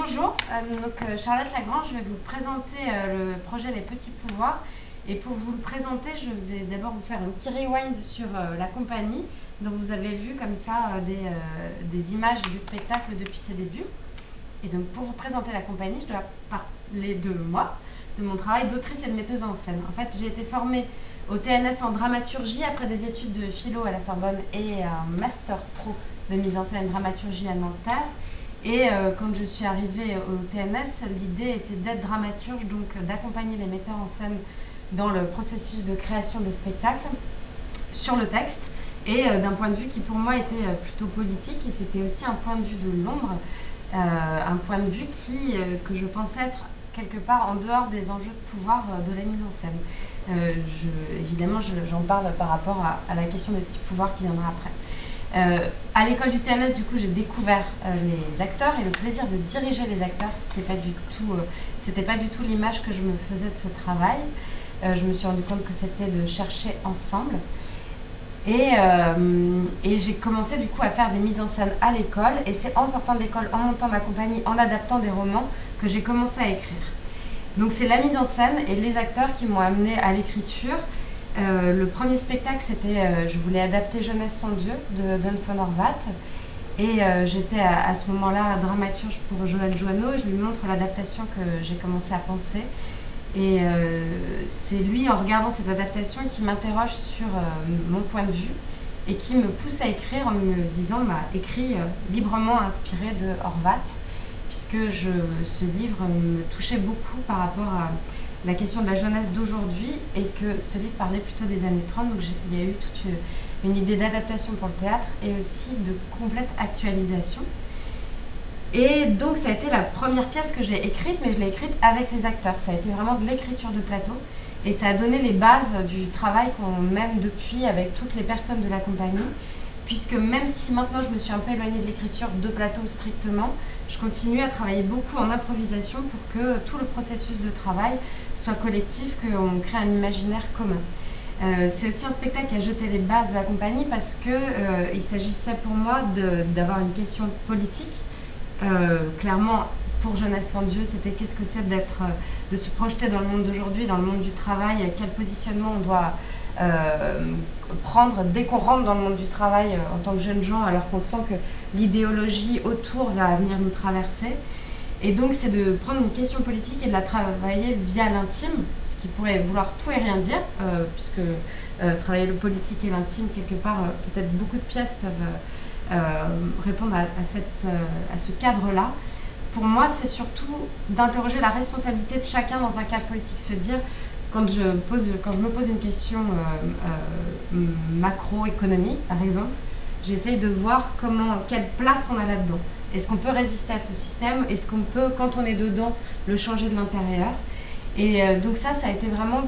Bonjour, Charlotte Lagrange, je vais vous présenter le projet Les Petits Pouvoirs. Et pour vous le présenter, je vais d'abord vous faire un petit rewind sur la compagnie, dont vous avez vu comme ça des images des spectacles depuis ses débuts. Et donc pour vous présenter la compagnie, je dois parler de moi, de mon travail d'autrice et de metteuse en scène. En fait, j'ai été formée au TNS en dramaturgie après des études de philo à la Sorbonne et un master pro de mise en scène dramaturgie à Nanterre. Et quand je suis arrivée au TNS, l'idée était d'être dramaturge, donc d'accompagner les metteurs en scène dans le processus de création des spectacles sur le texte et d'un point de vue qui pour moi était plutôt politique, et c'était aussi un point de vue de l'ombre, un point de vue que je pensais être quelque part en dehors des enjeux de pouvoir de la mise en scène. Évidemment, j'en parle par rapport à la question des petits pouvoirs qui viendra après. À l'école du TNS, du coup, j'ai découvert les acteurs et le plaisir de diriger les acteurs, ce qui n'est pas du tout, c'était pas du tout l'image que je me faisais de ce travail. Je me suis rendu compte que c'était de chercher ensemble. Et j'ai commencé du coup à faire des mises en scène à l'école, et c'est en sortant de l'école, en montant ma compagnie, en adaptant des romans, que j'ai commencé à écrire. Donc c'est la mise en scène et les acteurs qui m'ont amenée à l'écriture. Le premier spectacle, c'était je voulais adapter Jeunesse sans Dieu de Don von Horvath, et j'étais à ce moment-là dramaturge pour Joël Joanneau, et je lui montre l'adaptation que j'ai commencé à penser. Et c'est lui, en regardant cette adaptation, qui m'interroge sur mon point de vue et qui me pousse à écrire en me disant écris librement inspiré de Horvath, puisque ce livre me touchait beaucoup par rapport à la question de la jeunesse d'aujourd'hui, et que ce livre parlait plutôt des années 30, donc il y a eu toute une idée d'adaptation pour le théâtre et aussi de complète actualisation. Et donc ça a été la première pièce que j'ai écrite, mais je l'ai écrite avec les acteurs. Ça a été vraiment de l'écriture de plateau, et ça a donné les bases du travail qu'on mène depuis avec toutes les personnes de la compagnie, puisque même si maintenant je me suis un peu éloignée de l'écriture de plateau strictement, je continue à travailler beaucoup en improvisation pour que tout le processus de travail soit collectif, qu'on crée un imaginaire commun. C'est aussi un spectacle qui a jeté les bases de la compagnie, parce qu'il s'agissait pour moi d'avoir une question politique. Clairement, pour Jeunesse sans Dieu, c'était qu'est-ce que c'est de se projeter dans le monde d'aujourd'hui, dans le monde du travail, quel positionnement on doit prendre dès qu'on rentre dans le monde du travail en tant que jeunes gens, alors qu'on sent que l'idéologie autour va venir nous traverser. Et donc c'est de prendre une question politique et de la travailler via l'intime, ce qui pourrait vouloir tout et rien dire, puisque travailler le politique et l'intime, quelque part, peut-être beaucoup de pièces peuvent répondre à ce cadre-là. Pour moi, c'est surtout d'interroger la responsabilité de chacun dans un cadre politique, se dire, quand je me pose une question macroéconomique, par exemple, j'essaye de voir quelle place on a là-dedans. Est-ce qu'on peut résister à ce système? Est-ce qu'on peut, quand on est dedans, le changer de l'intérieur? Et donc ça a été vraiment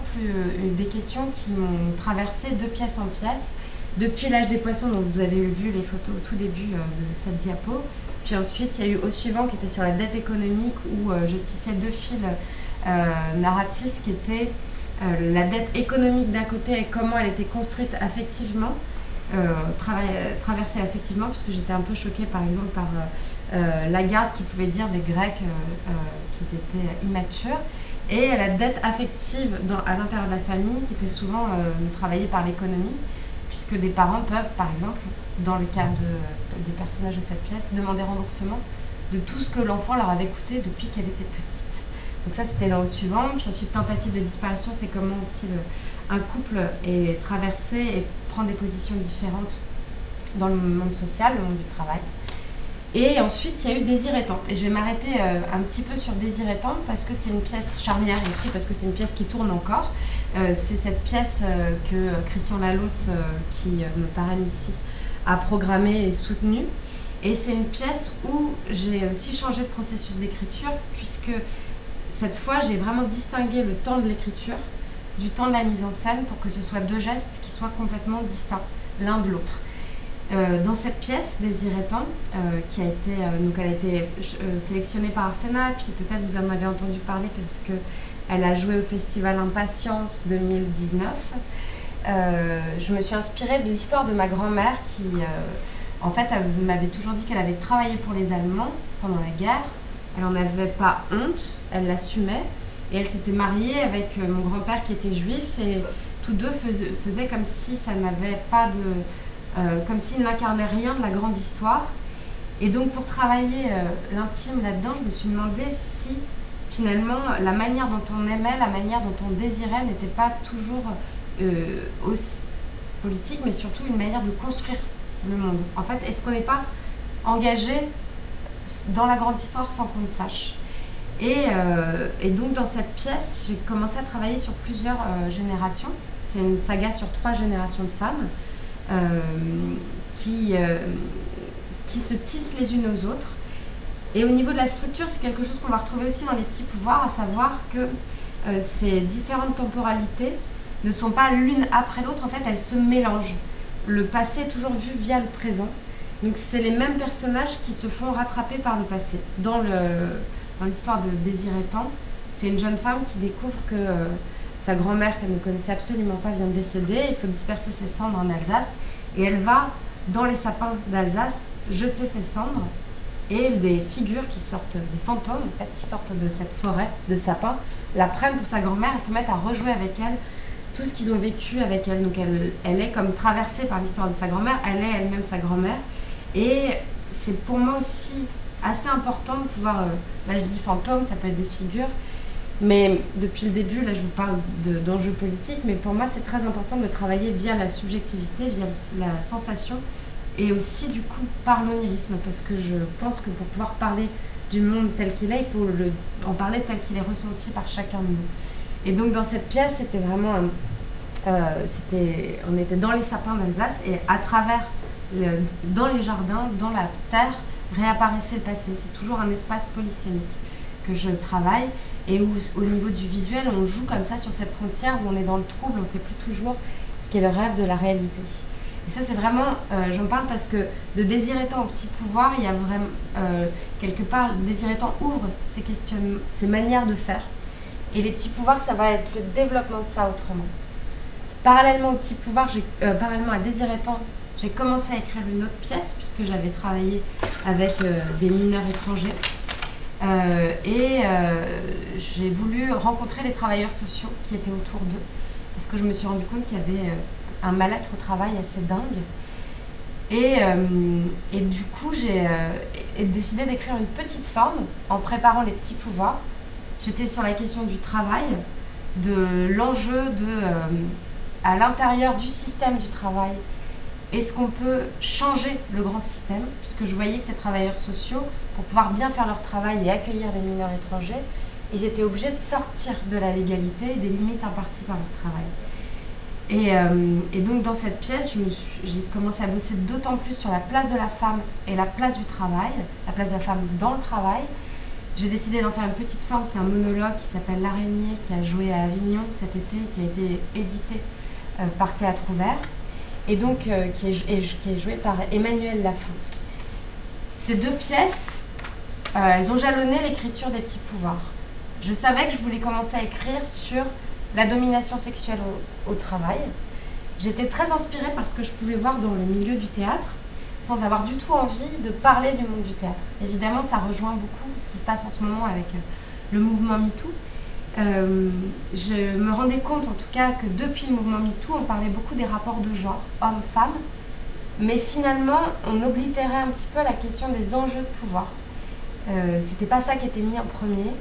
des questions qui m'ont traversé de pièce en pièce, depuis l'âge des poissons, dont vous avez vu les photos au tout début de cette diapo. Puis ensuite, il y a eu Au suivant, qui était sur la dette économique, où je tissais deux fils narratifs qui étaient la dette économique d'un côté et comment elle était construite affectivement, traversée affectivement, puisque j'étais un peu choquée par exemple par Lagarde qui pouvait dire des Grecs qu'ils étaient immatures, et la dette affective à l'intérieur de la famille qui était souvent travaillée par l'économie, puisque des parents peuvent par exemple, dans le cas des personnages de cette pièce, demander remboursement de tout ce que l'enfant leur avait coûté depuis qu'elle était petite. Donc ça, c'était dans Au suivant. Puis ensuite, Tentative de disparition, c'est comment aussi un couple est traversé et prend des positions différentes dans le monde social, le monde du travail. Et ensuite, il y a eu Désir et Temps. Et je vais m'arrêter un petit peu sur Désir et Temps, parce que c'est une pièce charnière, et aussi parce que c'est une pièce qui tourne encore. C'est cette pièce que Christian Lalos, qui me parraine ici, a programmée et soutenue. Et c'est une pièce où j'ai aussi changé de processus d'écriture, puisque cette fois, j'ai vraiment distingué le temps de l'écriture du temps de la mise en scène, pour que ce soit deux gestes qui soient complètement distincts l'un de l'autre. Dans cette pièce, Désir et Temps, qui a été, elle a été sélectionnée par Arsena, puis peut-être vous en avez entendu parler parce qu'elle a joué au festival Impatience 2019. Je me suis inspirée de l'histoire de ma grand-mère qui, en fait, elle m'avait toujours dit qu'elle avait travaillé pour les Allemands pendant la guerre, Elle n'en avait pas honte, elle l'assumait. Et elle s'était mariée avec mon grand-père qui était juif. Et tous deux faisaient comme si ça n'avait pas de... comme s'ils n'incarnaient rien de la grande histoire. Et donc pour travailler l'intime là-dedans, je me suis demandé si finalement la manière dont on aimait, la manière dont on désirait n'était pas toujours aussi politique, mais surtout une manière de construire le monde. En fait, est-ce qu'on n'est pas engagé dans la grande histoire sans qu'on le sache? Et donc dans cette pièce, j'ai commencé à travailler sur plusieurs générations. C'est une saga sur 3 générations de femmes qui se tissent les unes aux autres. Et au niveau de la structure, c'est quelque chose qu'on va retrouver aussi dans les petits pouvoirs, à savoir que ces différentes temporalités ne sont pas l'une après l'autre, en fait elles se mélangent. Le passé est toujours vu via le présent. Donc c'est les mêmes personnages qui se font rattraper par le passé. Dans l'histoire de Désiré Tand, c'est une jeune femme qui découvre que sa grand-mère, qu'elle ne connaissait absolument pas, vient de décéder. Il faut disperser ses cendres en Alsace. Et elle va dans les sapins d'Alsace jeter ses cendres. Et des figures qui sortent, des fantômes en fait, qui sortent de cette forêt de sapins, la prennent pour sa grand-mère et se mettent à rejouer avec elle tout ce qu'ils ont vécu avec elle. Donc elle est comme traversée par l'histoire de sa grand-mère, elle est elle-même sa grand-mère. Et c'est pour moi aussi assez important de pouvoir, là je dis fantôme, ça peut être des figures, mais depuis le début, là je vous parle d'enjeux politiques, mais pour moi c'est très important de travailler via la subjectivité, via la sensation, et aussi du coup par l'onirisme, parce que je pense que pour pouvoir parler du monde tel qu'il est, il faut en parler tel qu'il est ressenti par chacun de nous. Et donc dans cette pièce, c'était vraiment, on était dans les sapins d'Alsace, et à travers, dans les jardins, dans la terre, réapparaissait le passé. C'est toujours un espace polysémique que je travaille, et où au niveau du visuel, on joue comme ça sur cette frontière où on est dans le trouble, on ne sait plus toujours ce qu'est le rêve de la réalité. Et ça, c'est vraiment, j'en parle parce que de Désiré Tand au petit pouvoir, il y a vraiment, quelque part, Désiré Tand ouvre ces manières de faire. Et les petits pouvoirs, ça va être le développement de ça autrement. Parallèlement au petit pouvoir, parallèlement à Désiré Tand, j'ai commencé à écrire une autre pièce, puisque j'avais travaillé avec des mineurs étrangers. J'ai voulu rencontrer les travailleurs sociaux qui étaient autour d'eux, parce que je me suis rendu compte qu'il y avait un mal-être au travail assez dingue. Et du coup, j'ai décidé d'écrire une petite forme en préparant les petits pouvoirs. J'étais sur la question du travail, de l'enjeu à l'intérieur du système du travail. Est-ce qu'on peut changer le grand système? Puisque je voyais que ces travailleurs sociaux, pour pouvoir bien faire leur travail et accueillir les mineurs étrangers, ils étaient obligés de sortir de la légalité et des limites imparties par leur travail. Et donc dans cette pièce, j'ai commencé à bosser d'autant plus sur la place de la femme et la place du travail, la place de la femme dans le travail. J'ai décidé d'en faire une petite forme, c'est un monologue qui s'appelle L'Araignée, qui a joué à Avignon cet été, qui a été édité par Théâtre Ouvert, et donc qui est joué par Emmanuel Lafont. Ces 2 pièces, elles ont jalonné l'écriture des petits pouvoirs. Je savais que je voulais commencer à écrire sur la domination sexuelle au travail. J'étais très inspirée par ce que je pouvais voir dans le milieu du théâtre, sans avoir du tout envie de parler du monde du théâtre. Évidemment, ça rejoint beaucoup ce qui se passe en ce moment avec le mouvement MeToo. Je me rendais compte en tout cas que depuis le mouvement MeToo, on parlait beaucoup des rapports de genre, hommes-femmes, mais finalement, on oblitérait un petit peu la question des enjeux de pouvoir. C'était pas ça qui était mis en premier,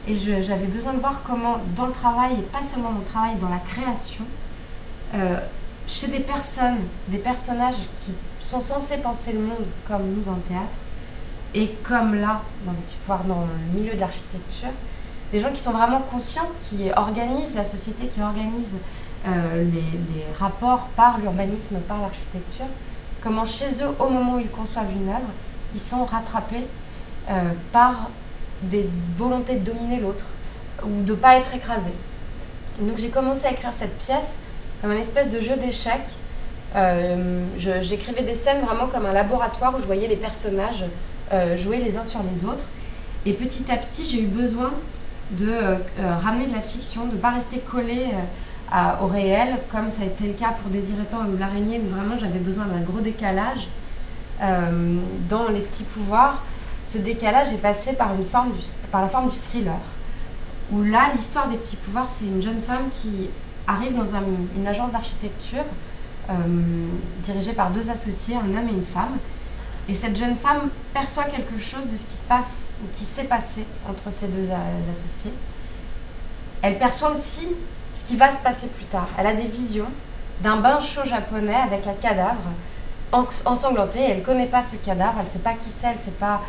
et j'avais besoin de voir comment, dans le travail, et pas seulement dans le travail, dans la création, chez des personnages qui sont censés penser le monde comme nous dans le théâtre, et comme là, dans le petit pouvoir, dans le milieu de l'architecture, des gens qui sont vraiment conscients, qui organisent la société, qui organisent les rapports par l'urbanisme, par l'architecture, comment chez eux, au moment où ils conçoivent une œuvre, ils sont rattrapés par des volontés de dominer l'autre ou de ne pas être écrasés. Donc j'ai commencé à écrire cette pièce comme une espèce de jeu d'échecs. J'écrivais des scènes vraiment comme un laboratoire où je voyais les personnages jouer les uns sur les autres. Et petit à petit, j'ai eu besoin de ramener de la fiction, de ne pas rester collée au réel, comme ça a été le cas pour Désiré Tand ou L'Araignée, où vraiment j'avais besoin d'un gros décalage dans les petits pouvoirs. ce décalage est passé par la forme du thriller. Où là, l'histoire des petits pouvoirs, c'est une jeune femme qui arrive dans une agence d'architecture dirigée par 2 associés, un homme et une femme. Et cette jeune femme perçoit quelque chose de ce qui se passe ou qui s'est passé entre ces 2 associés. Elle perçoit aussi ce qui va se passer plus tard. Elle a des visions d'un bain chaud japonais avec un cadavre ensanglanté. Elle ne connaît pas ce cadavre, elle ne sait pas qui c'est, elle ne sait pas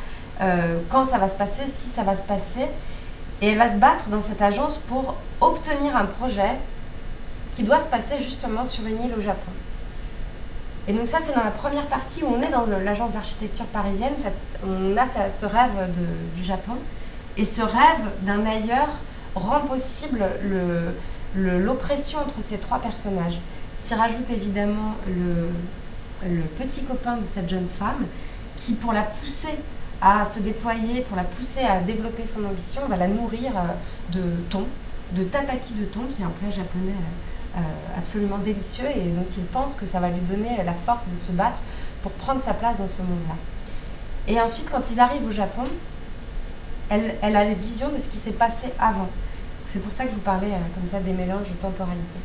quand ça va se passer, si ça va se passer. Et elle va se battre dans cette agence pour obtenir un projet qui doit se passer justement sur une île au Japon. Et donc ça, c'est dans la première partie où on est dans l'agence d'architecture parisienne. On a ce rêve du Japon. Et ce rêve d'un ailleurs rend possible l'oppression entre ces 3 personnages. S'y rajoute évidemment le petit copain de cette jeune femme qui, pour la pousser à se déployer, pour la pousser à développer son ambition, va la nourrir de thon, de tataki de thon, qui est un plat japonais absolument délicieux et dont il pense que ça va lui donner la force de se battre pour prendre sa place dans ce monde-là. Et ensuite, quand ils arrivent au Japon, elle a les visions de ce qui s'est passé avant. C'est pour ça que je vous parlais comme ça des mélanges de temporalité.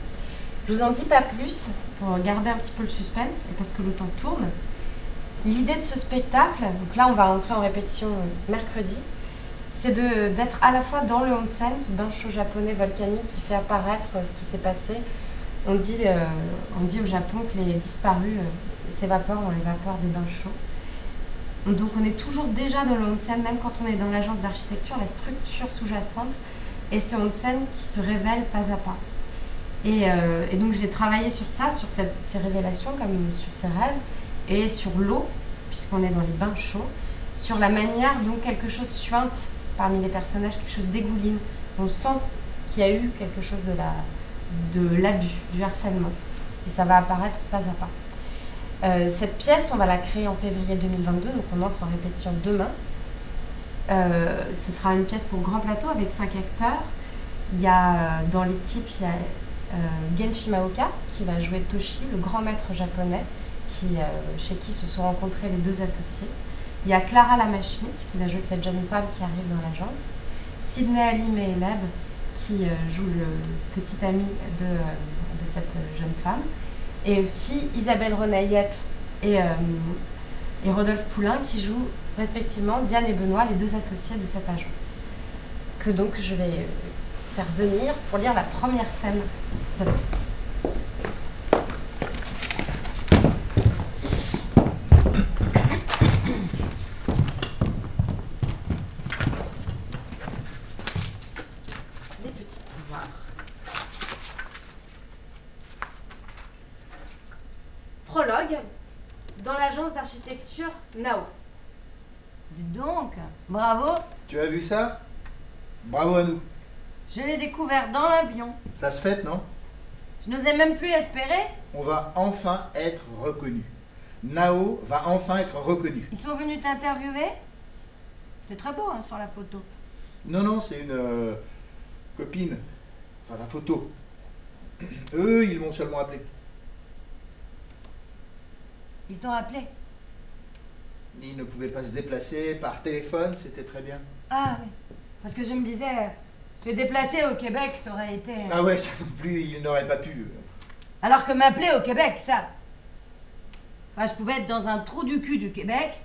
Je vous en dis pas plus pour garder un petit peu le suspense et parce que le temps tourne. L'idée de ce spectacle, donc là on va rentrer en répétition mercredi, c'est d'être à la fois dans le onsen, ce bain chaud japonais volcanique qui fait apparaître ce qui s'est passé. On dit au Japon que les disparus s'évaporent dans les vapeurs des bains chauds. Donc on est toujours déjà dans le onsen, même quand on est dans l'agence d'architecture, la structure sous-jacente est ce onsen qui se révèle pas à pas. Et donc je vais travailler sur ça, sur ces révélations comme sur ces rêves, et sur l'eau, puisqu'on est dans les bains chauds, sur la manière dont quelque chose suinte parmi les personnages, quelque chose dégouline. On sent qu'il y a eu quelque chose de l'abus, du harcèlement. Et ça va apparaître pas à pas. Cette pièce, on va la créer en février 2022, donc on entre en répétition demain. Ce sera une pièce pour grand plateau avec 5 acteurs. Il y a dans l'équipe, il y a Genshi Maoka qui va jouer Toshi, le grand maître japonais, chez qui se sont rencontrés les 2 associés. Il y a Clara Lama-Schmidt qui va jouer cette jeune femme qui arrive dans l'agence. Sidney Ali Meheleb qui joue le petit ami de cette jeune femme. Et aussi Isabelle Renayette et Rodolphe Poulain qui jouent respectivement Diane et Benoît, les 2 associés de cette agence. Que donc je vais faire venir pour lire la première scène de la pièce. Prologue dans l'agence d'architecture Nao. Dis donc, bravo. Tu as vu ça? Bravo à nous. Je l'ai découvert dans l'avion. Ça se fête, non? Je n'osais même plus espérer. On va enfin être reconnu. Nao va enfin être reconnu. Ils sont venus t'interviewer? C'est très beau hein, sur la photo. Non, c'est une copine. Enfin, la photo. Eux, ils m'ont seulement appelé. Ils t'ont appelé? Ils ne pouvaient pas se déplacer par téléphone, c'était très bien. Ah oui, parce que je me disais, se déplacer au Québec, ça aurait été... Ah ouais, ça non plus, ils n'auraient pas pu. Alors que m'appeler au Québec, ça... Enfin, je pouvais être dans un trou du cul du Québec,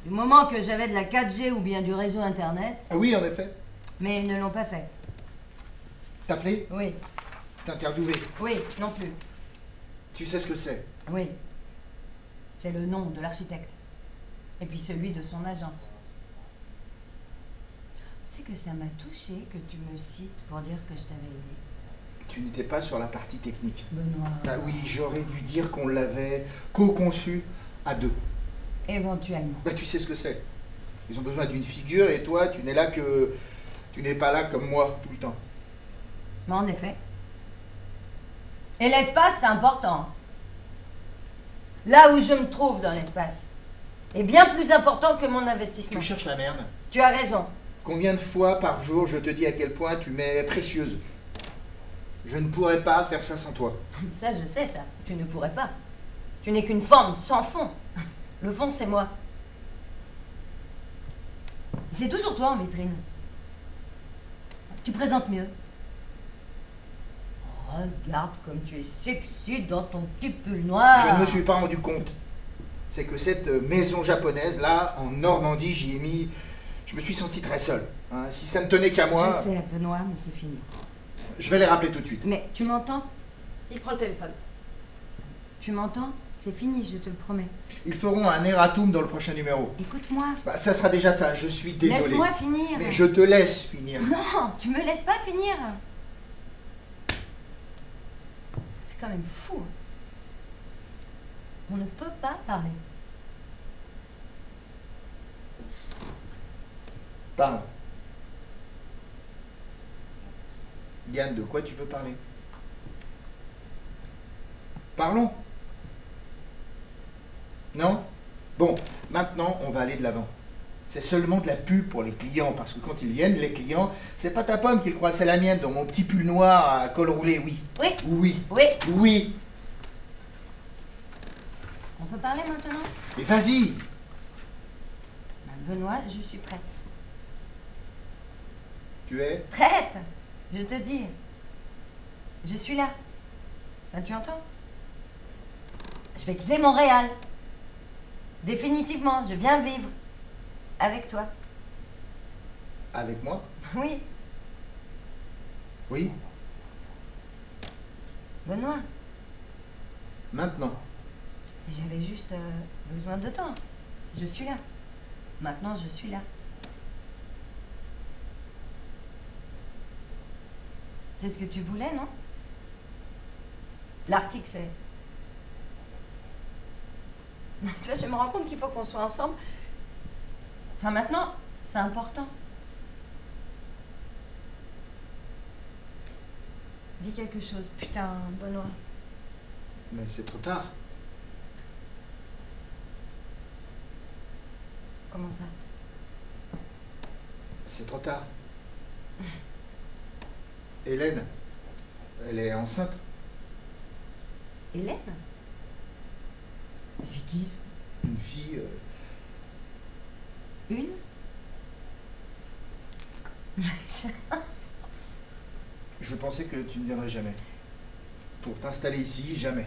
du moment que j'avais de la 4G ou bien du réseau Internet. Ah oui, en effet. Mais ils ne l'ont pas fait. T'appeler? Oui. T'interviewer? Oui, non plus. Tu sais ce que c'est? Oui. C'est le nom de l'architecte. Et puis celui de son agence. Tu sais que ça m'a touché que tu me cites pour dire que je t'avais aidé. Tu n'étais pas sur la partie technique. Benoît. Bah oui, j'aurais dû dire qu'on l'avait co-conçu à 2. Éventuellement. Bah tu sais ce que c'est. Ils ont besoin d'une figure et toi, tu n'es pas là comme moi tout le temps. Mais en effet. Et l'espace, c'est important. Là où je me trouve dans l'espace est bien plus important que mon investissement. Tu cherches la merde. Tu as raison. Combien de fois par jour je te dis à quel point tu m'es précieuse? Je ne pourrais pas faire ça sans toi. Ça, je sais ça. Tu ne pourrais pas. Tu n'es qu'une forme sans fond. Le fond, c'est moi. C'est toujours toi en vitrine. Tu présentes mieux. Regarde comme tu es sexy dans ton petit pull noir. Je ne me suis pas rendu compte. C'est que cette maison japonaise, là, en Normandie, j'y ai mis... Je me suis senti très seul. Hein. Si ça ne tenait qu'à moi... Je sais, Benoît, mais c'est fini. Je vais les rappeler tout de suite. Mais tu m'entends? Il prend le téléphone. Tu m'entends? C'est fini, je te le promets. Ils feront un erratum dans le prochain numéro. Écoute-moi. Bah, ça sera déjà ça, je suis désolé. Laisse-moi finir. Mais je te laisse finir. Non, tu me laisses pas finir. C'est quand même fou. On ne peut pas parler. Parle. Diane, de quoi tu veux parler? Parlons. Non? Bon, maintenant, on va aller de l'avant. C'est seulement de la pub pour les clients, parce que quand ils viennent, les clients, c'est pas ta pomme qu'ils croient, c'est la mienne, dans mon petit pull noir à col roulé, oui. Oui. Oui. Oui. Oui. On peut parler maintenant? Mais vas-y. Benoît, je suis prête. Tu es? Prête? Je te dis. Je suis là. Ben, tu entends? Je vais quitter Montréal. Définitivement, je viens vivre. Avec toi. Avec moi? Oui. Oui. Benoît, Maintenant. j'avais juste besoin de temps. Je suis là. Maintenant, je suis là. C'est ce que tu voulais, non? L'article, c'est... Tu vois, je me rends compte qu'il faut qu'on soit ensemble. Enfin, maintenant, c'est important. Dis quelque chose, putain, Benoît. Mais c'est trop tard. Comment ça? C'est trop tard. Hélène, elle est enceinte. Hélène? C'est qui? Une fille... Une? Je pensais que tu ne viendrais jamais. Pour t'installer ici, jamais.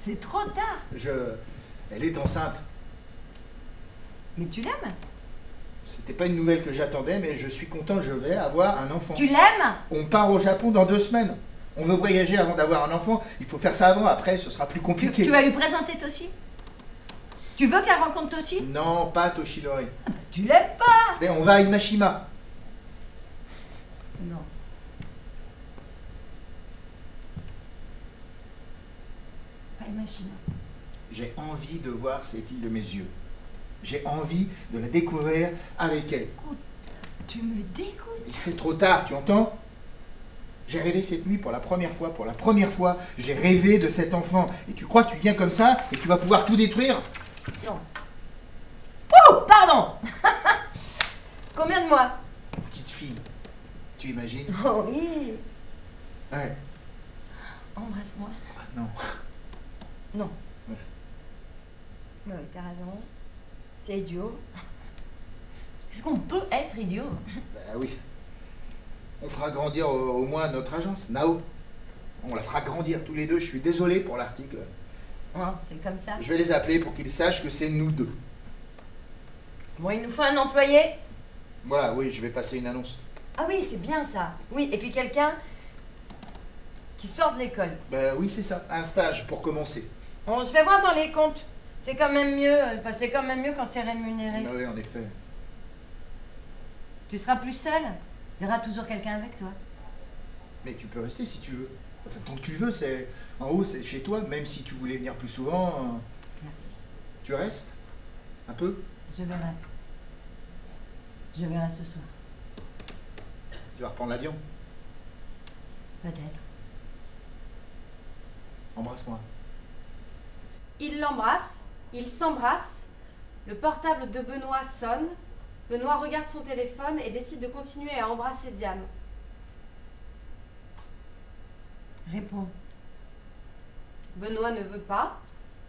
C'est trop tard. Elle est enceinte. Mais tu l'aimes? C'était pas une nouvelle que j'attendais, mais je suis content, je vais avoir un enfant. Tu l'aimes? On part au Japon dans 2 semaines. On veut voyager avant d'avoir un enfant. Il faut faire ça avant, après ce sera plus compliqué. Tu vas lui présenter Toshi? Tu veux qu'elle rencontre Toshi? Non, pas Toshidori. Ah bah, tu l'aimes pas? Mais on va à Imashima. Non. Pas Imashima. J'ai envie de voir cette île de mes yeux. J'ai envie de la découvrir avec elle. Tu me dégoûtes. Et c'est trop tard, tu entends? J'ai rêvé cette nuit pour la première fois, j'ai rêvé de cet enfant. Et tu crois que tu viens comme ça et tu vas pouvoir tout détruire? Non. Oh, pardon. Combien de mois? Petite fille, tu imagines? Oh oui. Ouais. Embrasse-moi. Non. Non. Ouais. Oui, t'as raison. C'est idiot. Est-ce qu'on peut être idiot? Bah oui. On fera grandir au moins notre agence, Nao. On la fera grandir tous les deux. Je suis désolé pour l'article. Ouais, c'est comme ça. Je vais les appeler pour qu'ils sachent que c'est nous deux. Bon, il nous faut un employé. Voilà, oui, je vais passer une annonce. Ah oui, c'est bien ça. Oui, et puis quelqu'un qui sort de l'école. Bah oui, c'est ça. Un stage pour commencer. Bon, je vais voir dans les comptes. C'est quand même mieux. Enfin, c'est quand même mieux quand c'est rémunéré. Ah oui, en effet. Tu seras plus seul. Il y aura toujours quelqu'un avec toi. Mais tu peux rester si tu veux. Enfin, tant que tu veux, c'est en haut, c'est chez toi. Même si tu voulais venir plus souvent, Merci. tu restes un peu. Je verrai. Je verrai ce soir. Tu vas reprendre l'avion. Peut-être. Embrasse-moi. Il l'embrasse, ils s'embrassent. Le portable de Benoît sonne. Benoît regarde son téléphone et décide de continuer à embrasser Diane. Réponds. Benoît ne veut pas.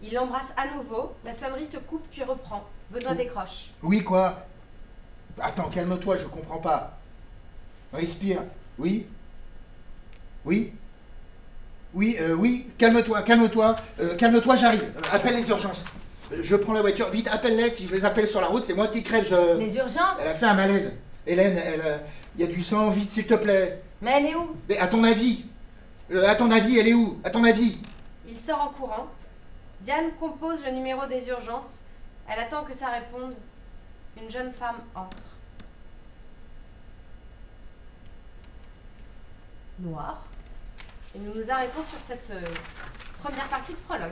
Il l'embrasse à nouveau. La sonnerie se coupe puis reprend. Benoît décroche. Oui, quoi? Attends, calme-toi, je comprends pas. Respire. Oui? Oui? Oui, oui, calme-toi, calme-toi, calme-toi, j'arrive. Appelle les urgences. Je prends la voiture, vite, appelle-les, si je les appelle sur la route, c'est moi qui crève, Les urgences? Elle a fait un malaise. Hélène, il y a du sang, vite, s'il te plaît. Mais elle est où? Mais à ton avis, elle est où? À ton avis? Il sort en courant. Diane compose le numéro des urgences. Elle attend que ça réponde. Une jeune femme entre. Noir. Et nous nous arrêtons sur cette première partie de prologue.